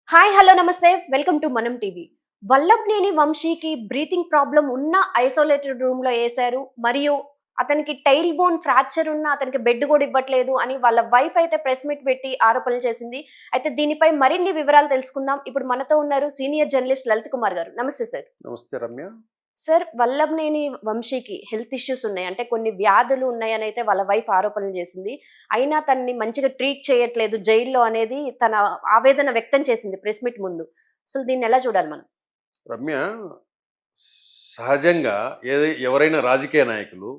Hi hello నమస్తే welcome to మనం TV. Vallabhaneni వంశీకి బ్రీతింగ్ ప్రాబ్లమ్ ఉన్న ఐసోలేటెడ్ రూమ్ లో వేశారు. మరియు అతనికి టైల్ బోన్ ఫ్రాక్చర్ ఉన్న అతనికి బెడ్ కూడా ఇవ్వట్లేదు అని వాళ్ళ వైఫ్ అయితే ప్రెస్ మీట్ పెట్టి ఆరోపణలు చేసింది. అయితే దీనిపై మరిన్ని వివరాలు తెలుసుకుందాం. ఇప్పుడు మనతో ఉన్నారు సీనియర్ జర్నలిస్ట్ లలిత్ కుమార్ గారు. నమస్తే సార్. నమస్తే రమ్య. సార్, వల్లభనేని వంశీకి హెల్త్ ఇష్యూస్ ఉన్నాయి. అంటే కొన్ని వ్యాధులు ఉన్నాయని అయితే వాళ్ళ వైఫ్ ఆరోపణలు చేసింది. అయినా తనని మంచిగా ట్రీట్ చేయట్లేదు జైల్లో అనేది తన ఆవేదన వ్యక్తం చేసింది ప్రెస్ మీట్ ముందు. అసలు దీన్ని ఎలా చూడాలి మనం? రమ్య, సహజంగా ఎవరైనా రాజకీయ నాయకులు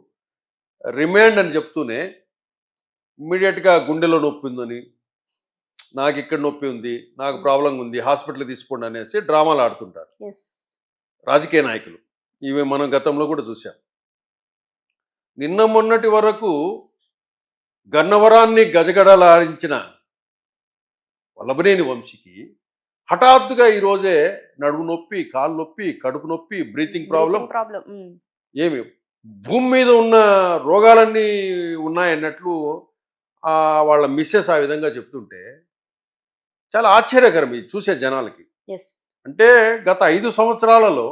రిమాండ్ అని చెప్తూనే ఇమ్మీడియట్గా గుండెలో నొప్పి ఉందని, నాకు ఇక్కడ నొప్పి ఉంది, నాకు ప్రాబ్లం ఉంది, హాస్పిటల్కి తీసుకోండి అనేసి డ్రామాలు ఆడుతుంటారు ఎస్. రాజకీయ నాయకులు. ఇవి మనం గతంలో కూడా చూసాం. నిన్న మొన్నటి వరకు గన్నవరాన్ని గజగడలాడించిన వల్లభనేని వంశీకి హఠాత్తుగా ఈరోజే నడుము నొప్పి, కాలు నొప్పి, కడుపు నొప్పి, బ్రీతింగ్ ప్రాబ్లం. ప్రాబ్లం. ఏమి భూమి మీద ఉన్న రోగాలన్నీ ఉన్నాయన్నట్లు వాళ్ళ మిస్సెస్ ఆ విధంగా చెప్తుంటే చాలా ఆశ్చర్యకరం ఇది చూసే జనాలకి. ఎస్. అంటే గత 5 సంవత్సరాలలో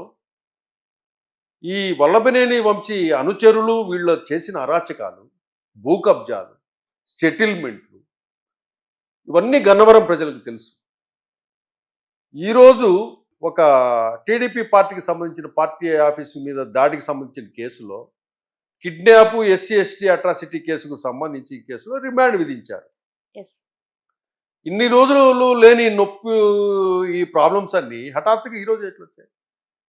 ఈ వల్లభనేని వంశీ అనుచరులు వీళ్ళు చేసిన అరాచకాలు, భూ కబ్జాలు, సెటిల్మెంట్లు ఇవన్నీ గన్నవరం ప్రజలకు తెలుసు. ఈరోజు ఒక టీడీపీ పార్టీకి సంబంధించిన పార్టీ ఆఫీసు మీద దాడికి సంబంధించిన కేసులో కిడ్నాప్, ఎస్సీ అట్రాసిటీ కేసుకు సంబంధించి ఈ కేసులో రిమాండ్ విధించారు. ఎస్. ఇన్ని రోజులు లేని నొప్పి, ఈ ప్రాబ్లమ్స్ అన్నీ హఠాత్తుగా ఈరోజు ఎట్లొచ్చాయి?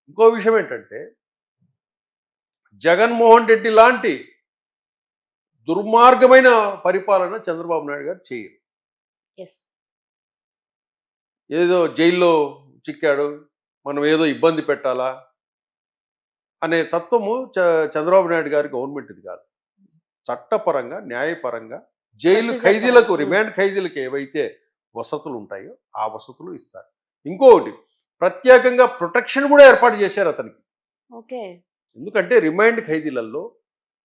ఇంకో విషయం ఏంటంటే, జగన్మోహన్ రెడ్డి లాంటి దుర్మార్గమైన పరిపాలన చంద్రబాబు నాయుడు గారు చేయరు. ఎస్. ఏదో జైల్లో చిక్కాడు, మనం ఏదో ఇబ్బంది పెట్టాలా అనే తత్వము చంద్రబాబు నాయుడు గారి గవర్నమెంట్ది కాదు. చట్టపరంగా, న్యాయపరంగా జైలు ఖైదీలకు, రిమాండ్ ఖైదీలకు ఏవైతే వసతులు ఉంటాయో ఆ వసతులు ఇస్తారు. ఇంకొకటి, ప్రత్యేకంగా ప్రొటెక్షన్ కూడా ఏర్పాటు చేశారు అతనికి. ఓకే. ఎందుకంటే రిమాండ్ ఖైదీలలో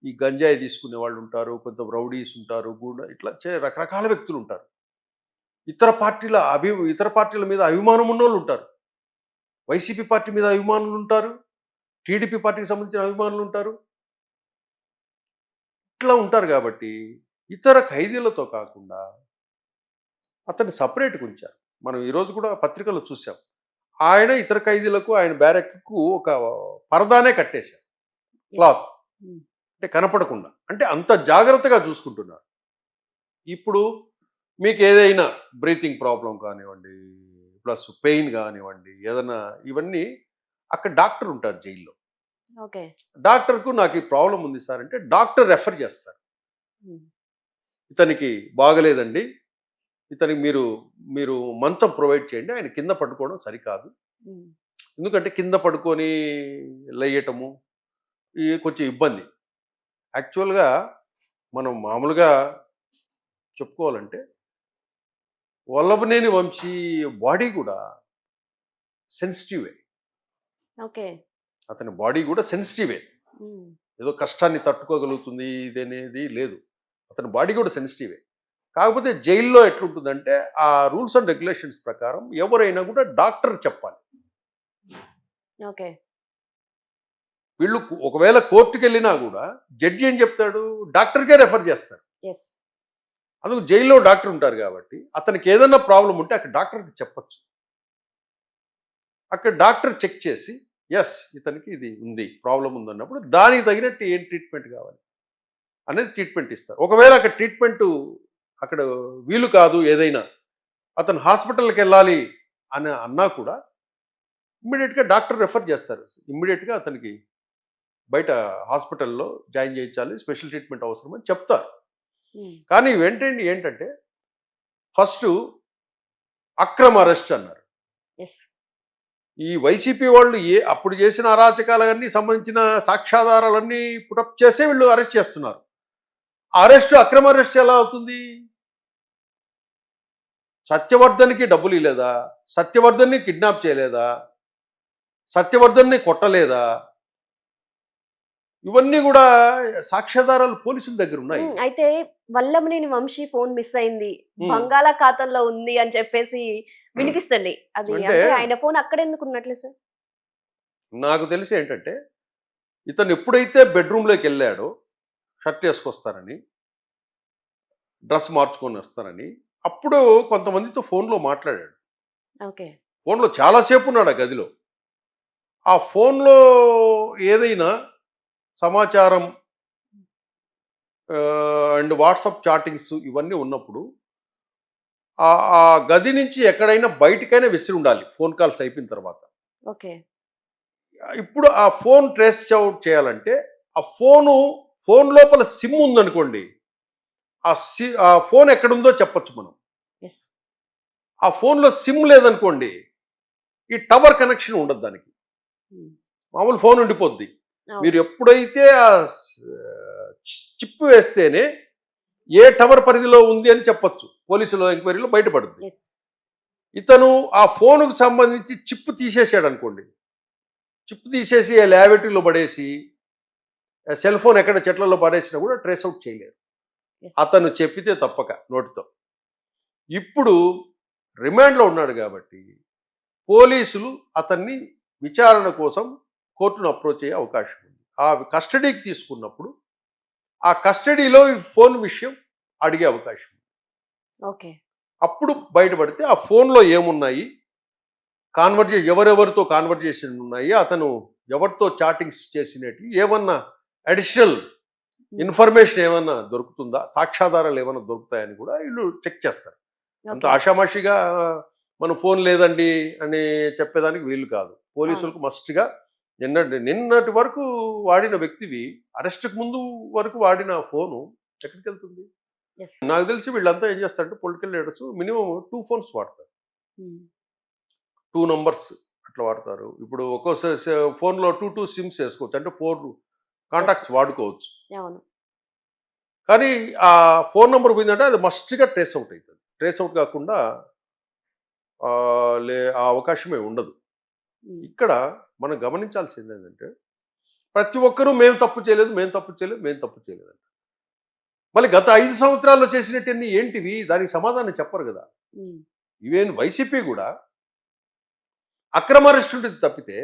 ఈ గంజాయి తీసుకునే వాళ్ళు ఉంటారు, కొంత రౌడీస్ ఉంటారు, ఇట్లా రకరకాల వ్యక్తులు ఉంటారు. ఇతర పార్టీల మీద అభిమానం ఉన్నోళ్ళు ఉంటారు. వైసీపీ పార్టీ మీద అభిమానులు ఉంటారు, టీడీపీ పార్టీకి సంబంధించిన అభిమానులు ఉంటారు. ఇట్లా ఉంటారు కాబట్టి ఇతర ఖైదీలతో కాకుండా అతన్ని సపరేట్గా ఉంచారు. మనం ఈరోజు కూడా పత్రికల్లో చూసాం. ఆయన ఇతర ఖైదీలకు, ఆయన బ్యారెక్కు ఒక పరదానే కట్టేశారు, క్లాత్, అంటే కనపడకుండా. అంటే అంత జాగ్రత్తగా చూసుకుంటున్నారు. ఇప్పుడు మీకు ఏదైనా బ్రీతింగ్ ప్రాబ్లం కానివ్వండి, ప్లస్ పెయిన్ కానివ్వండి, ఏదైనా ఇవన్నీ అక్కడ డాక్టర్ ఉంటారు జైల్లో. ఓకే. డాక్టర్కు నాకు ఈ ప్రాబ్లం ఉంది సార్ అంటే డాక్టర్ రెఫర్ చేస్తారు. ఇతనికి బాగలేదండి, ఇతనికి మీరు మంచం ప్రొవైడ్ చేయండి, ఆయన కింద పడుకోవడం సరికాదు. ఎందుకంటే కింద పడుకొని లేయటము కొంచెం ఇబ్బంది. యాక్చువల్గా మనం మామూలుగా చెప్పుకోవాలంటే వల్లభనేని వంశీ బాడీ కూడా సెన్సిటివే. ఓకే. అతని బాడీ కూడా సెన్సిటివే. ఏదో కష్టాన్ని తట్టుకోగలుగుతుంది ఇదనేది లేదు. అతని బాడీ కూడా సెన్సిటివే. కాకపోతే జైల్లో ఎట్లుంటుందంటే ఆ రూల్స్ అండ్ రెగ్యులేషన్స్ ప్రకారం ఎవరైనా కూడా డాక్టర్ చెప్పాలి. ఓకే. వీళ్ళు ఒకవేళ కోర్టుకు వెళ్ళినా కూడా జడ్జి ఏం చెప్తాడు? డాక్టర్కే రెఫర్ చేస్తారు. ఎస్. అందుకు జైల్లో డాక్టర్ ఉంటారు కాబట్టి అతనికి ఏదైనా ప్రాబ్లం ఉంటే అక్కడ డాక్టర్కి చెప్పచ్చు. అక్కడ డాక్టర్ చెక్ చేసి ఎస్ ఇతనికి ఇది ఉంది, ప్రాబ్లం ఉందన్నప్పుడు దానికి తగినట్టు ఏం ట్రీట్మెంట్ కావాలి అనేది ట్రీట్మెంట్ ఇస్తారు. ఒకవేళ అక్కడ ట్రీట్మెంటు అక్కడ వీలు కాదు, ఏదైనా అతను హాస్పిటల్కి వెళ్ళాలి అని అన్నా కూడా ఇమ్మీడియట్గా డాక్టర్ రెఫర్ చేస్తారు. ఇమ్మీడియట్గా అతనికి బయట హాస్పిటల్లో జాయిన్ చేయించాలి, స్పెషల్ ట్రీట్మెంట్ అవసరం అని చెప్తారు. కానీ ఏంటంటే ఫస్ట్ అక్రమ అరెస్ట్ అన్నారు. ఈ వైసీపీ వాళ్ళు అప్పుడు చేసిన అరాచకాలన్నీ సంబంధించిన సాక్ష్యాధారాలన్నీ పుటప్ చేసే వీళ్ళు అరెస్ట్ చేస్తున్నారు. అక్రమ అరెస్ట్ ఎలా అవుతుంది? సత్యవర్ధన్కి డబ్బులు ఇవ్వలేదా? సత్యవర్ధన్ని కిడ్నాప్ చేయలేదా? సత్యవర్ధన్ని కొట్టలేదా? ఇవన్నీ కూడా సాక్ష్యాధారాలు పోలీసుల దగ్గర ఉన్నాయి. అయితే వల్లభనేని వంశీ ఫోన్ మిస్ అయింది. ఉమ్, బంగాళాఖాతంలో ఉంది అని చెప్పేసి వినిపిస్తుంది. అది అంటే అంటే ఆయన ఫోన్ అక్కడెందుకు ఉన్నట్లు సార్? నాకు తెలిసి ఏంటంటే ఇతను ఎప్పుడైతే బెడ్రూమ్లోకి వెళ్ళాడో షర్ట్ వేసుకొస్తానని, డ్రెస్ మార్చుకొని వస్తానని, అప్పుడు కొంతమందితో ఫోన్లో మాట్లాడాడు. ఓకే. ఫోన్లో చాలాసేపు ఉన్నాడు ఆ గదిలో. ఆ ఫోన్లో ఏదైనా సమాచారం అండ్ వాట్సాప్ చాటింగ్స్ ఇవన్నీ ఉన్నప్పుడు ఆ ఆ గది నుంచి ఎక్కడైనా బయటికైనా విసిరి ఉండాలి ఫోన్ కాల్స్ అయిపోయిన తర్వాత. ఓకే. ఇప్పుడు ఆ ఫోన్ ట్రేస్ అవుట్ చేయాలంటే ఆ ఫోన్ లోపల సిమ్ ఉందనుకోండి, ఆ ఫోన్ ఎక్కడుందో చెప్పొచ్చు మనం. యెస్. ఆ ఫోన్లో సిమ్ లేదనుకోండి, ఈ టవర్ కనెక్షన్ ఉండదు దానికి. మామూలు ఫోన్ ఉండిపోద్ది. మీరు ఎప్పుడైతే ఆ చిప్ వేస్తేనే ఏ టవర్ పరిధిలో ఉంది అని చెప్పొచ్చు. పోలీసుల ఎంక్వైరీలో బయటపడుతుంది. యెస్. ఇతను ఆ ఫోనుకు సంబంధించి చిప్ తీసేసాడు అనుకోండి, చిప్ తీసేసి ఆ ల్యాబొరేటరీలో పడేసి సెల్ ఫోన్ ఎక్కడ చెట్లలో పడేసినా కూడా ట్రేస్ అవుట్ చేయలేరు, యెస్. అతను చెప్పితే తప్పక నోటితో. ఇప్పుడు రిమాండ్లో ఉన్నాడు కాబట్టి పోలీసులు అతన్ని విచారణ కోసం కోర్టును అప్రోచ్ అయ్యే అవకాశం ఉంది. ఆ కస్టడీకి తీసుకున్నప్పుడు ఆ కస్టడీలో ఈ ఫోన్ విషయం అడిగే అవకాశం ఉంది. ఓకే. అప్పుడు బయటపడితే ఆ ఫోన్లో ఏమున్నాయి, ఎవరెవరితో కాన్వర్జేషన్ ఉన్నాయి, అతను ఎవరితో చాటింగ్స్ చేసినట్టు ఏమన్నా అడిషనల్ ఇన్ఫర్మేషన్ ఏమన్నా దొరుకుతుందా, సాక్ష్యాధారాలు ఏమన్నా దొరుకుతాయని కూడా వీళ్ళు చెక్ చేస్తారు. అంత ఓకే. ఆషామాషిగా మనం ఫోన్ లేదండి అని చెప్పేదానికి వీలు కాదు. పోలీసులకు మస్ట్గా నిన్నటి వరకు వాడిన వ్యక్తివి అరెస్ట్కి ముందు వరకు వాడిన ఫోను ఎక్కడికి వెళ్తుంది? యెస్. నాకు తెలిసి వీళ్ళంతా ఏం చేస్తారంటే పొలిటికల్ లీడర్స్ మినిమం 2 ఫోన్స్ వాడతారు. 2 నంబర్స్ అట్లా వాడతారు. ఇప్పుడు ఒక్కో ఫోన్లో 2 సిమ్స్ వేసుకోవచ్చు. అంటే 4 కాంటాక్ట్స్ వాడుకోవచ్చు. అవును. కానీ ఆ ఫోన్ నంబర్ పోయిందంటే అది మస్ట్గా ట్రేస్ అవుట్ అవుతుంది. ట్రేస్ అవుట్ కాకుండా ఆ అవకాశమే ఉండదు. ఇక్కడ మనం గమనించాల్సింది ఏంటంటే ప్రతి ఒక్కరూ మేము తప్పు చేయలేదు, మేము తప్పు చేయలేదు, మేము తప్పు చేయలేదు అంట. మళ్ళీ గత 5 సంవత్సరాల్లో చేసినట్టన్నీ ఏంటివి, దానికి సమాధానం చెప్పరు కదా. ఈవెన్ వైసీపీ కూడా అక్రమ అరెస్ట్ ఉంటుంది తప్పితే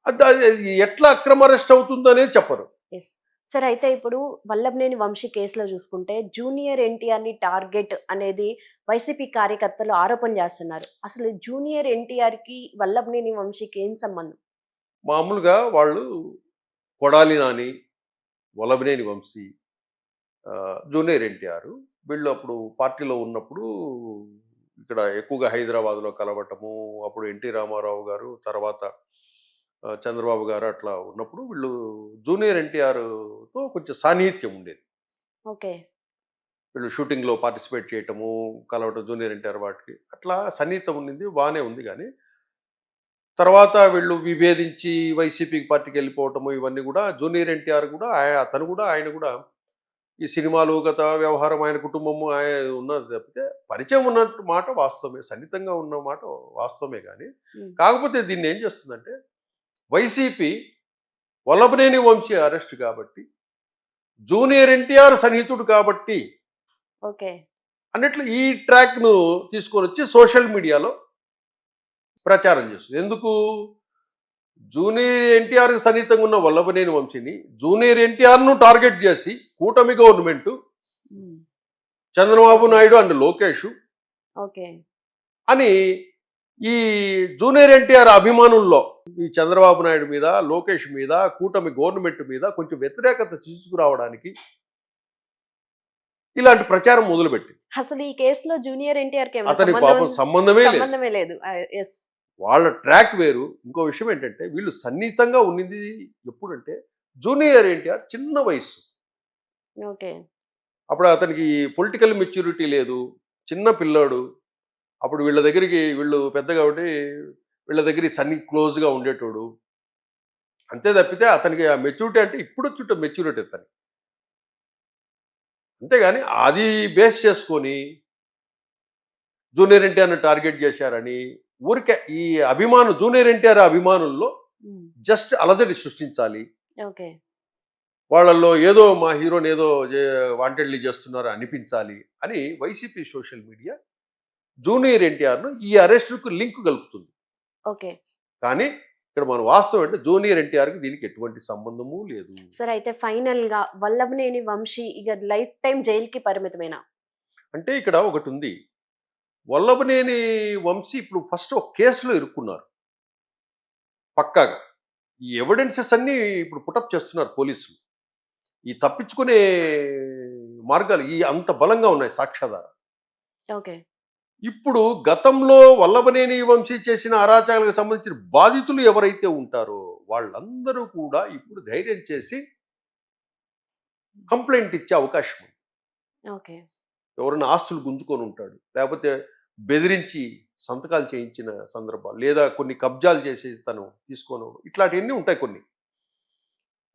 అది ఎట్లా అక్రమ అరెస్ట్ అవుతుందో అనేది చెప్పరు. యెస్. సార్ అయితే ఇప్పుడు వల్లభనేని వంశీ కేసులో చూసుకుంటే జూనియర్ ఎన్టీఆర్‌ని టార్గెట్ అనేది వైసీపీ కార్యకర్తలు ఆరోపణ చేస్తున్నారు. అసలు జూనియర్ ఎన్టీఆర్‌కి వల్లభనేని వంశీకి ఏం సంబంధం? మామూలుగా వాళ్ళు కొడాలి నాని, వల్లభనేని వంశీ, జూనియర్ ఎన్టీఆర్ వీళ్ళు అప్పుడు పార్టీలో ఉన్నప్పుడు ఇక్కడ ఎక్కువగా హైదరాబాద్లో కలవటము, అప్పుడు ఎన్టీ రామారావు గారు, తర్వాత చంద్రబాబు గారు అట్లా ఉన్నప్పుడు వీళ్ళు జూనియర్ ఎన్టీఆర్తో కొంచెం సాన్నిహిత్యం ఉండేది. ఓకే. వీళ్ళు షూటింగ్లో పార్టిసిపేట్ చేయటము, కలవటం, జూనియర్ ఎన్టీఆర్ వాటికి అట్లా సన్నిహితం ఉండింది, బాగానే ఉంది. కానీ తర్వాత వీళ్ళు విభేదించి వైసీపీ పార్టీకి వెళ్ళిపోవటము ఇవన్నీ కూడా జూనియర్ ఎన్టీఆర్ కూడా ఆయన కూడా ఈ సినిమాలు గత వ్యవహారం ఆయన కుటుంబము ఆయన ఉన్నది తప్పితే పరిచయం ఉన్నట్టు మాట వాస్తవమే, సన్నిహితంగా ఉన్న మాట వాస్తవమే. కానీ కాకపోతే దీన్ని ఏం చేస్తుందంటే వైసీపీ వల్లభనేని వంశీ అరెస్ట్ కాబట్టి, జూనియర్ ఎన్టీఆర్ సన్నిహితుడు కాబట్టి ఓకే. అన్నట్లు ఈ ట్రాక్ను తీసుకొని వచ్చి సోషల్ మీడియాలో ప్రచారం చేస్తుంది. ఎందుకు? జూనియర్ ఎన్టీఆర్కి సన్నిహితంగా ఉన్న వల్లభనేని వంశీని జూనియర్ ఎన్టీఆర్ను టార్గెట్ చేసి కూటమి government, Chandrababu Naidu and Lokesh okay. అని ఈ జూనియర్ ఎన్టీఆర్ అభిమానుల్లో ఈ చంద్రబాబు నాయుడు మీద, లోకేష్ మీద, కూటమి గవర్నమెంట్ మీద కొంచెం వ్యతిరేకత తీసుకురావడానికి ఇలాంటి ప్రచారం మొదలుపెట్టి అసలు ఈ కేసులో జూనియర్ ఎన్టీఆర్‌కి ఏమైనా అతని పాపం సంబంధమే లేదు. సంబంధమే లేదు. యెస్. వాళ్ళ ట్రాక్ వేరు. ఇంకో విషయం ఏంటంటే వీళ్ళు సన్నిహితంగా ఉన్నది ఎప్పుడంటే జూనియర్ ఎన్టీఆర్ చిన్న వయసు. ఓకే. అప్పుడు అతనికి పొలిటికల్ మెచ్యూరిటీ లేదు, చిన్న పిల్లాడు. అప్పుడు వీళ్ళు పెద్ద కాబట్టి వీళ్ళ దగ్గర క్లోజ్గా ఉండేటోడు. అంతే తప్పితే అతనికి ఆ మెచ్యూరిటీ అంటే ఇప్పుడు వచ్చుంటే మెచ్యూరిటీ అతనికి. అంతేగాని అది బేస్ చేసుకొని జూనియర్ ఎన్టీఆర్ని టార్గెట్ చేశారని ఊరికే ఈ జూనియర్ ఎన్టీఆర్ అభిమానుల్లో జస్ట్ అలజడి సృష్టించాలి, ఓకే. వాళ్ళల్లో ఏదో మా హీరోని ఏదో వాంటెడ్లీ చేస్తున్నారు అనిపించాలి అని వైసీపీ సోషల్ మీడియా జూనియర్ ఎన్టీఆర్ను ఈ అరెస్టుకు లింక్ కలుపుతుంది. ఓకే. కానీ ఇక్కడ మన వాస్తవం అంటే జూనియర్ ఎన్టీఆర్కి దీనికి ఎటువంటి సంబంధము లేదు. సార్ అయితే ఫైనల్‌గా వల్లభనేని వంశీ ఇక లైఫ్ టైమ్ జైలుకి పరిమితమేనా? అంటే ఇక్కడ ఒకటి ఉంది. వల్లభనేని వంశీ ఇప్పుడు ఫస్ట్ ఒక కేసులో ఇరుక్కున్నారు పక్కాగా. ఈ ఎవిడెన్సెస్ అన్నీ ఇప్పుడు పుటప్ చేస్తున్నారు పోలీసులు. ఈ తప్పించుకునే మార్గాలు ఈ అంత బలంగా ఉన్నాయి సాక్ష్యాధారాలు. ఓకే. ఇప్పుడు గతంలో వల్లభనేని వంశీ చేసిన అరాచకాలకు సంబంధించిన బాధితులు ఎవరైతే ఉంటారో వాళ్ళందరూ కూడా ఇప్పుడు ధైర్యం చేసి కంప్లైంట్ ఇచ్చే అవకాశం ఉంది. ఓకే. ఎవరైనా ఆస్తులు గుంజుకొని ఉంటాడు, లేకపోతే బెదిరించి సంతకాలు చేయించిన సందర్భాలు, లేదా కొన్ని కబ్జాలు చేసేసి తను తీసుకోను, ఇట్లాంటివన్నీ ఉంటాయి కొన్ని.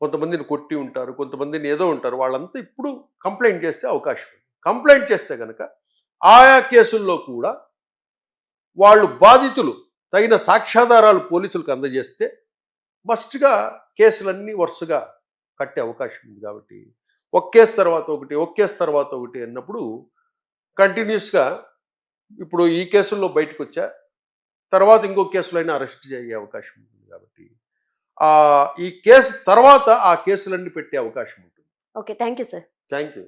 కొంతమందిని కొట్టి ఉంటారు, కొంతమందిని ఏదో ఉంటారు, వాళ్ళంతా ఇప్పుడు కంప్లైంట్ చేస్తే అవకాశం ఉంది. కంప్లైంట్ చేస్తే కనుక ఆయా కేసుల్లో కూడా వాళ్ళు బాధితులు తగిన సాక్ష్యాధారాలు పోలీసులకు అందజేస్తే మస్ట్గా కేసులన్నీ వరుసగా కట్టే అవకాశం ఉంది. కాబట్టి ఒక కేసు తర్వాత ఒకటి, ఒక కేసు తర్వాత ఒకటి అన్నప్పుడు కంటిన్యూస్గా ఇప్పుడు ఈ కేసుల్లో బయటకు వచ్చా, తర్వాత ఇంకో కేసులైనా అరెస్ట్ అయ్యే అవకాశం ఉంటుంది. కాబట్టి ఈ కేసు తర్వాత ఆ కేసులన్నీ పెట్టే అవకాశం ఉంటుంది. Okay. Thank you sir. Thank you.